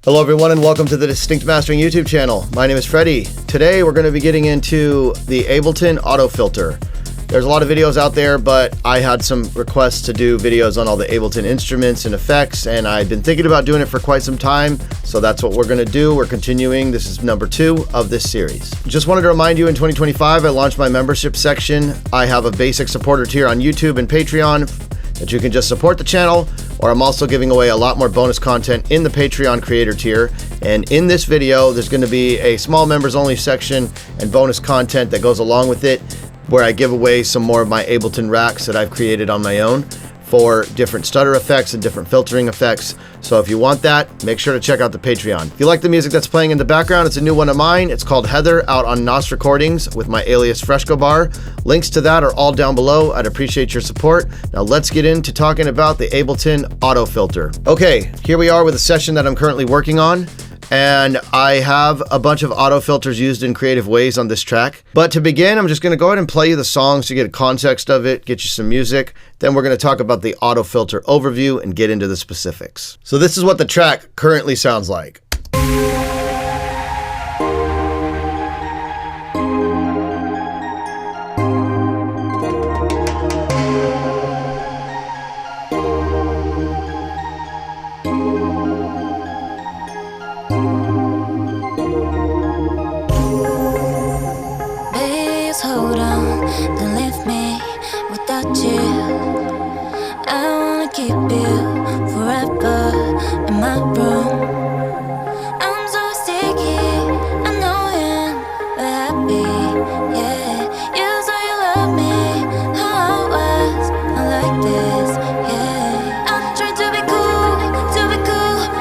Hello everyone and welcome to the Distinct Mastering YouTube channel. My name is Freddie. Today we're going to be getting into the Ableton Auto Filter. There's a lot of videos out there, but I had some requests to do videos on all the Ableton instruments and effects, and I've been thinking about doing it for quite some time, so that's what we're going to do. We're continuing. This is number 2 of this series. Just wanted to remind you, in 2025 I launched my membership section. I have a basic supporter tier on YouTube and Patreon that you can just support the channel, or I'm also giving away a lot more bonus content in the Patreon creator tier. And in this video, there's going to be a small members only section and bonus content that goes along with it, where I give away some more of my Ableton racks that I've created on my own for different stutter effects and different filtering effects. So if you want that, make sure to check out the Patreon. If you like the music that's playing in the background, it's a new one of mine. It's called Heather, out on NOS Recordings with my alias Freshcobar. Links to that are all down below. I'd appreciate your support. Now let's get into talking about the Ableton Auto Filter. Okay, here we are with a session that I'm currently working on. And I have a bunch of auto filters used in creative ways on this track. But to begin, I'm just going to go ahead and play you the songs to get a context of it, get you some music. Then we're going to talk about the auto filter overview and get into the specifics. So this is what the track currently sounds like. Hold on, don't leave me without you. I wanna keep you forever in my room. I'm so sticky, I know it, but happy, yeah. You say you love me, how I was, I like this, yeah. I'm trying to be cool,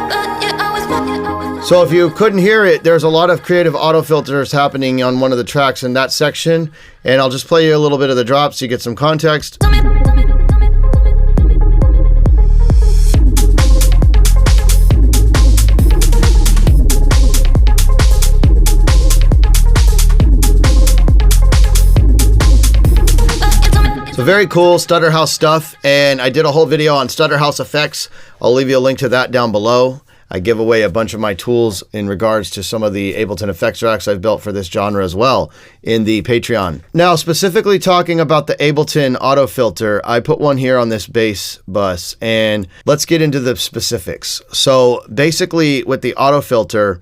but you always want. So if you couldn't hear it, there's a lot of creative auto filters happening on one of the tracks in that section, and I'll just play you a little bit of the drop so you get some context. So very cool stutter house stuff, and I did a whole video on stutter house effects. I'll leave you a link to that down below. I give away a bunch of my tools in regards to some of the Ableton effects tracks I've built for this genre as well in the Patreon. Now, specifically talking about the Ableton Auto Filter, I put one here on this bass bus, and let's get into the specifics. So basically with the Auto Filter,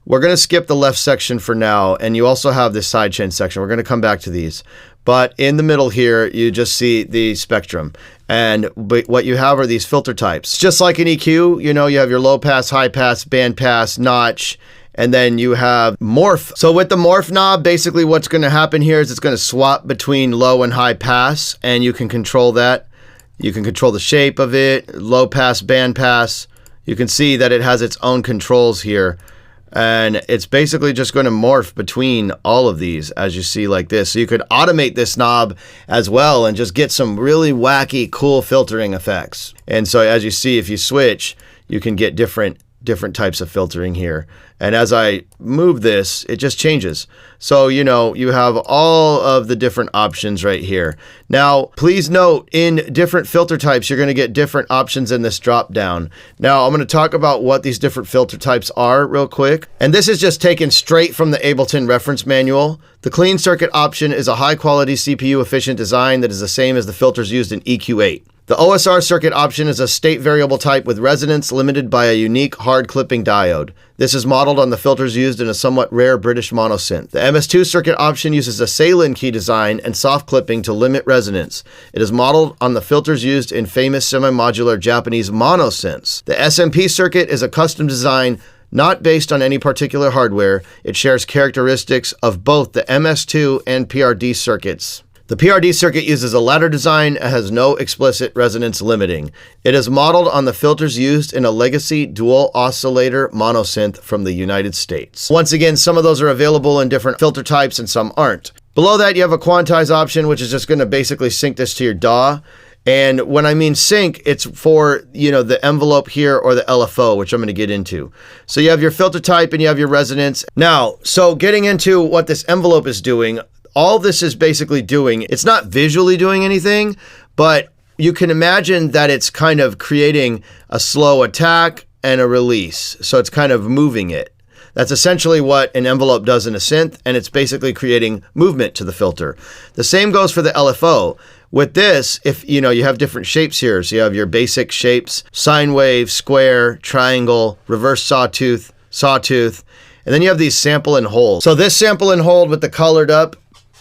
we're going to skip the left section for now, and you also have this sidechain section. We're going to come back to these. But in the middle here, you just see the spectrum. And what you have are these filter types. Just like an EQ, you know, you have your low pass, high pass, band pass, notch, and then you have morph. So with the morph knob, basically what's going to happen here is it's going to swap between low and high pass, and you can control that. You can control the shape of it, low pass, band pass. You can see that it has its own controls here. And it's basically just going to morph between all of these, as you see like this. So you could automate this knob as well and just get some really wacky, cool filtering effects. And so as you see, if you switch, you can get different types of filtering here. And as I move this, it just changes. So, you know, you have all of the different options right here. Now, please note, in different filter types, you're going to get different options in this drop down. Now, I'm going to talk about what these different filter types are real quick. And this is just taken straight from the Ableton reference manual. The clean circuit option is a high quality CPU efficient design that is the same as the filters used in EQ8. The OSR circuit option is a state variable type with resonance limited by a unique hard clipping diode. This is modeled on the filters used in a somewhat rare British monosynth. The MS2 circuit option uses a Salin key design and soft clipping to limit resonance. It is modeled on the filters used in famous semi-modular Japanese monosynths. The SMP circuit is a custom design not based on any particular hardware. It shares characteristics of both the MS2 and PRD circuits. The PRD circuit uses a ladder design and has no explicit resonance limiting. It is modeled on the filters used in a legacy dual oscillator monosynth from the United States. Once again, some of those are available in different filter types and some aren't. Below that, you have a quantize option, which is just going to basically sync this to your DAW. And when I mean sync, it's for, you know, the envelope here or the LFO, which I'm going to get into. So you have your filter type and you have your resonance. Now, so getting into what this envelope is doing, all this is basically doing, it's not visually doing anything, but you can imagine that it's kind of creating a slow attack and a release. So it's kind of moving it. That's essentially what an envelope does in a synth, and it's basically creating movement to the filter. The same goes for the LFO. With this, if you have different shapes here, so you have your basic shapes, sine wave, square, triangle, reverse sawtooth, and then you have these sample and hold. So this sample and hold with the colored up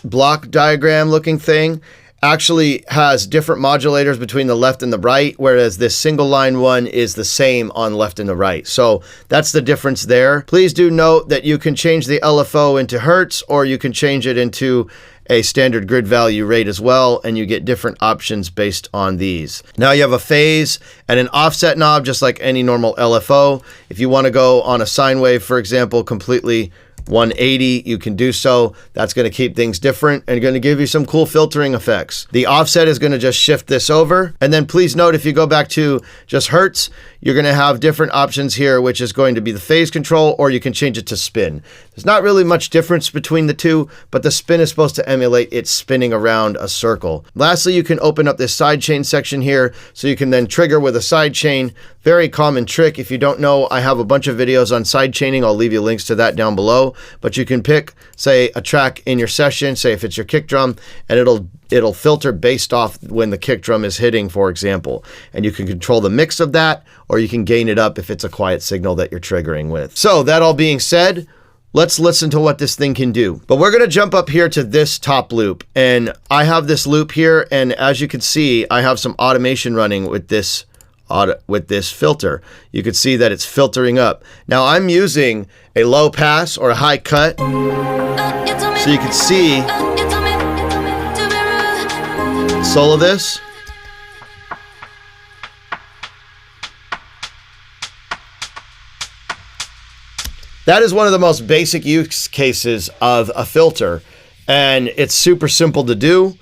block diagram looking thing actually has different modulators between the left and the right, whereas this single line one is the same on left and the right. So that's the difference there. Please do note that you can change the LFO into hertz, or you can change it into a standard grid value rate as well, and you get different options based on these. Now you have a phase and an offset knob, just like any normal LFO. If you want to go on a sine wave, for example, completely 180, you can do so. That's going to keep things different and going to give you some cool filtering effects. The offset is going to just shift this over. And then please note, if you go back to just hertz, you're going to have different options here, which is going to be the phase control, or you can change it to spin. There's not really much difference between the two, but the spin is supposed to emulate it spinning around a circle. Lastly, you can open up this sidechain section here, so you can then trigger with a sidechain. Very common trick. If you don't know, I have a bunch of videos on sidechaining. I'll leave you links to that down below. But you can pick, say, a track in your session, say if it's your kick drum, and it'll filter based off when the kick drum is hitting, for example. And you can control the mix of that, or you can gain it up if it's a quiet signal that you're triggering with. So that all being said, let's listen to what this thing can do. But we're going to jump up here to this top loop, and I have this loop here, and as you can see, I have some automation running with this filter. You can see that it's filtering up. Now I'm using a low pass or a high cut, so you can see solo this. That is one of the most basic use cases of a filter, and it's super simple to do.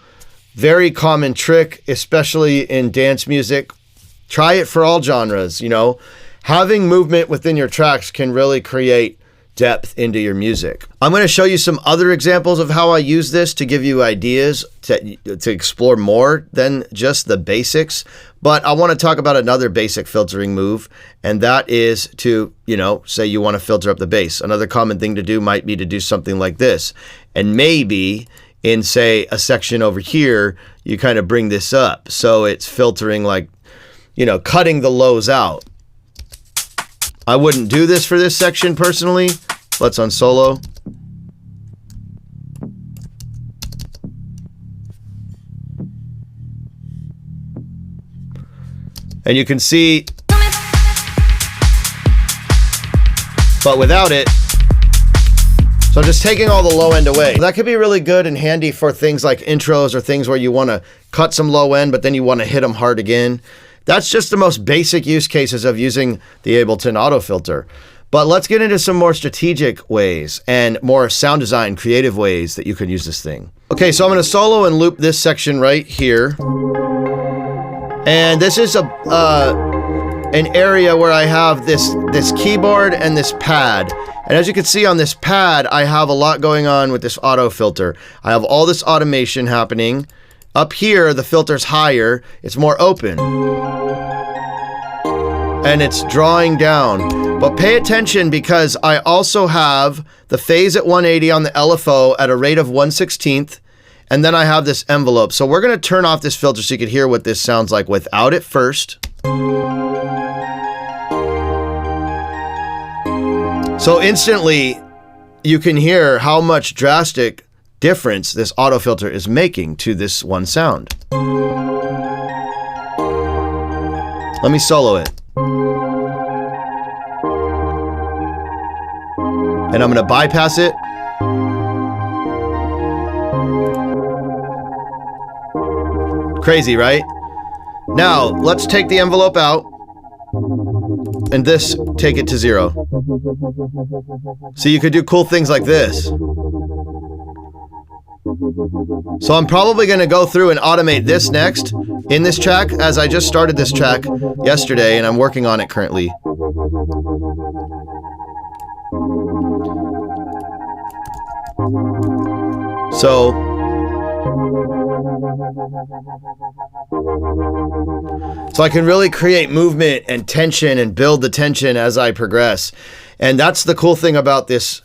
Very common trick, especially in dance music. Try it for all genres. Having movement within your tracks can really create depth into your music. I'm going to show you some other examples of how I use this to give you ideas to explore more than just the basics. But I want to talk about another basic filtering move, and that is to, say you want to filter up the bass. Another common thing to do might be to do something like this. And maybe in, say, a section over here, you kind of bring this up. So it's filtering like, cutting the lows out. I wouldn't do this for this section personally. Let's unsolo. And you can see, but without it. So I'm just taking all the low end away. That could be really good and handy for things like intros or things where you want to cut some low end, but then you want to hit them hard again. That's just the most basic use cases of using the Ableton Auto Filter. But let's get into some more strategic ways and more sound design, creative ways that you can use this thing. Okay, so I'm going to solo and loop this section right here. And this is an area where I have this keyboard and this pad. And as you can see on this pad, I have a lot going on with this auto filter. I have all this automation happening. Up here, the filter's higher, it's more open. And it's drawing down. But pay attention, because I also have the phase at 180 on the LFO at a rate of 1/16, and then I have this envelope. So we're gonna turn off this filter so you can hear what this sounds like without it first. So instantly, you can hear how much drastic difference this auto filter is making to this one sound. Let me solo it. And I'm going to bypass it. Crazy, right? Now, let's take the envelope out and take it to 0. So you could do cool things like this. So I'm probably going to go through and automate this next in this track, as I just started this track yesterday and I'm working on it currently. So So I can really create movement and tension and build the tension as I progress. And that's the cool thing about this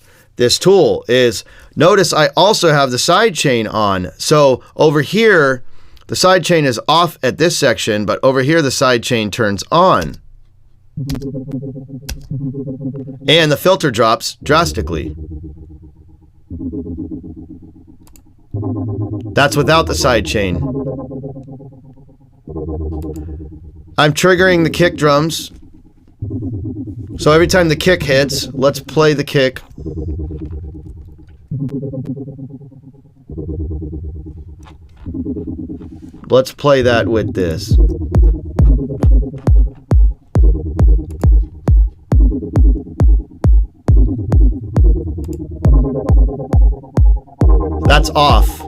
tool is, notice I also have the side chain on. So over here, the side chain is off at this section, but over here the side chain turns on. And the filter drops drastically. That's without the side chain. I'm triggering the kick drums. So every time the kick hits, let's play the kick. Let's play that with this. That's off.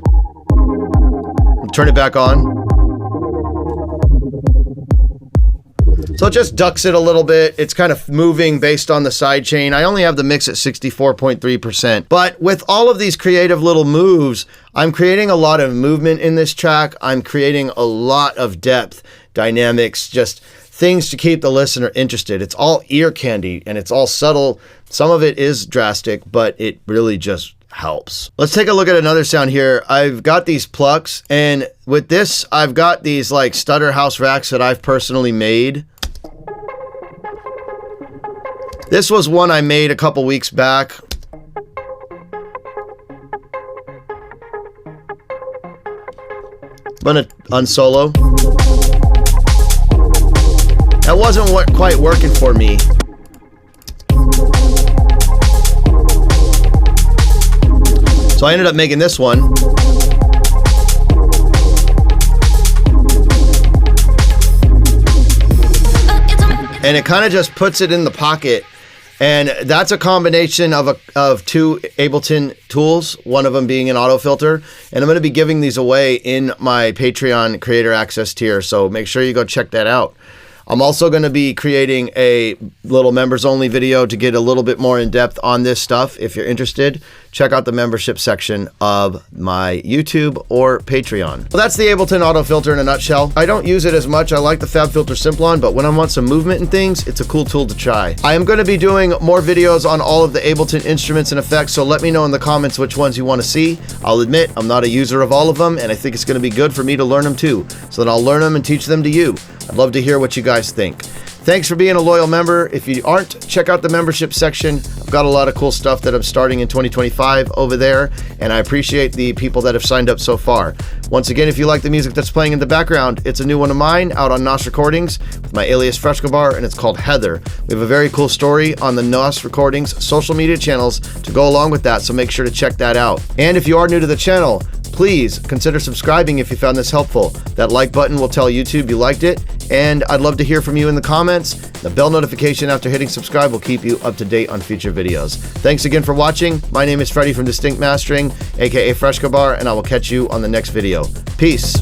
Turn it back on. So it just ducks it a little bit. It's kind of moving based on the side chain. I only have the mix at 64.3%. But with all of these creative little moves, I'm creating a lot of movement in this track. I'm creating a lot of depth, dynamics, just things to keep the listener interested. It's all ear candy and it's all subtle. Some of it is drastic, but it really just helps. Let's take a look at another sound here. I've got these plucks, and with this, I've got these like stutter house racks that I've personally made. This was one I made a couple weeks back. I'm gonna unsolo. That wasn't quite working for me. So I ended up making this one. And it kind of just puts it in the pocket. And that's a combination of two Ableton tools, one of them being an auto filter. And I'm going to be giving these away in my Patreon creator access tier. So make sure you go check that out. I'm also going to be creating a little members only video to get a little bit more in depth on this stuff. If you're interested, check out the membership section of my YouTube or Patreon. Well, that's the Ableton Auto Filter in a nutshell. I don't use it as much. I like the FabFilter Simplon, but when I want some movement and things, it's a cool tool to try. I am going to be doing more videos on all of the Ableton instruments and effects, so let me know in the comments which ones you want to see. I'll admit, I'm not a user of all of them, and I think it's going to be good for me to learn them too, so that I'll learn them and teach them to you. I'd love to hear what you guys think. Thanks for being a loyal member. If you aren't, check out the membership section. I've got a lot of cool stuff that I'm starting in 2025 over there, and I appreciate the people that have signed up so far. Once again, if you like the music that's playing in the background, it's a new one of mine out on NOS Recordings with my alias Freshcobar, and it's called Heather. We have a very cool story on the NOS Recordings social media channels to go along with that, so make sure to check that out. And if you are new to the channel, please consider subscribing if you found this helpful. That like button will tell YouTube you liked it, and I'd love to hear from you in the comments. The bell notification after hitting subscribe will keep you up to date on future videos. Thanks again for watching. My name is Freddie from Distinct Mastering, aka Freshcobar, and I will catch you on the next video. Peace.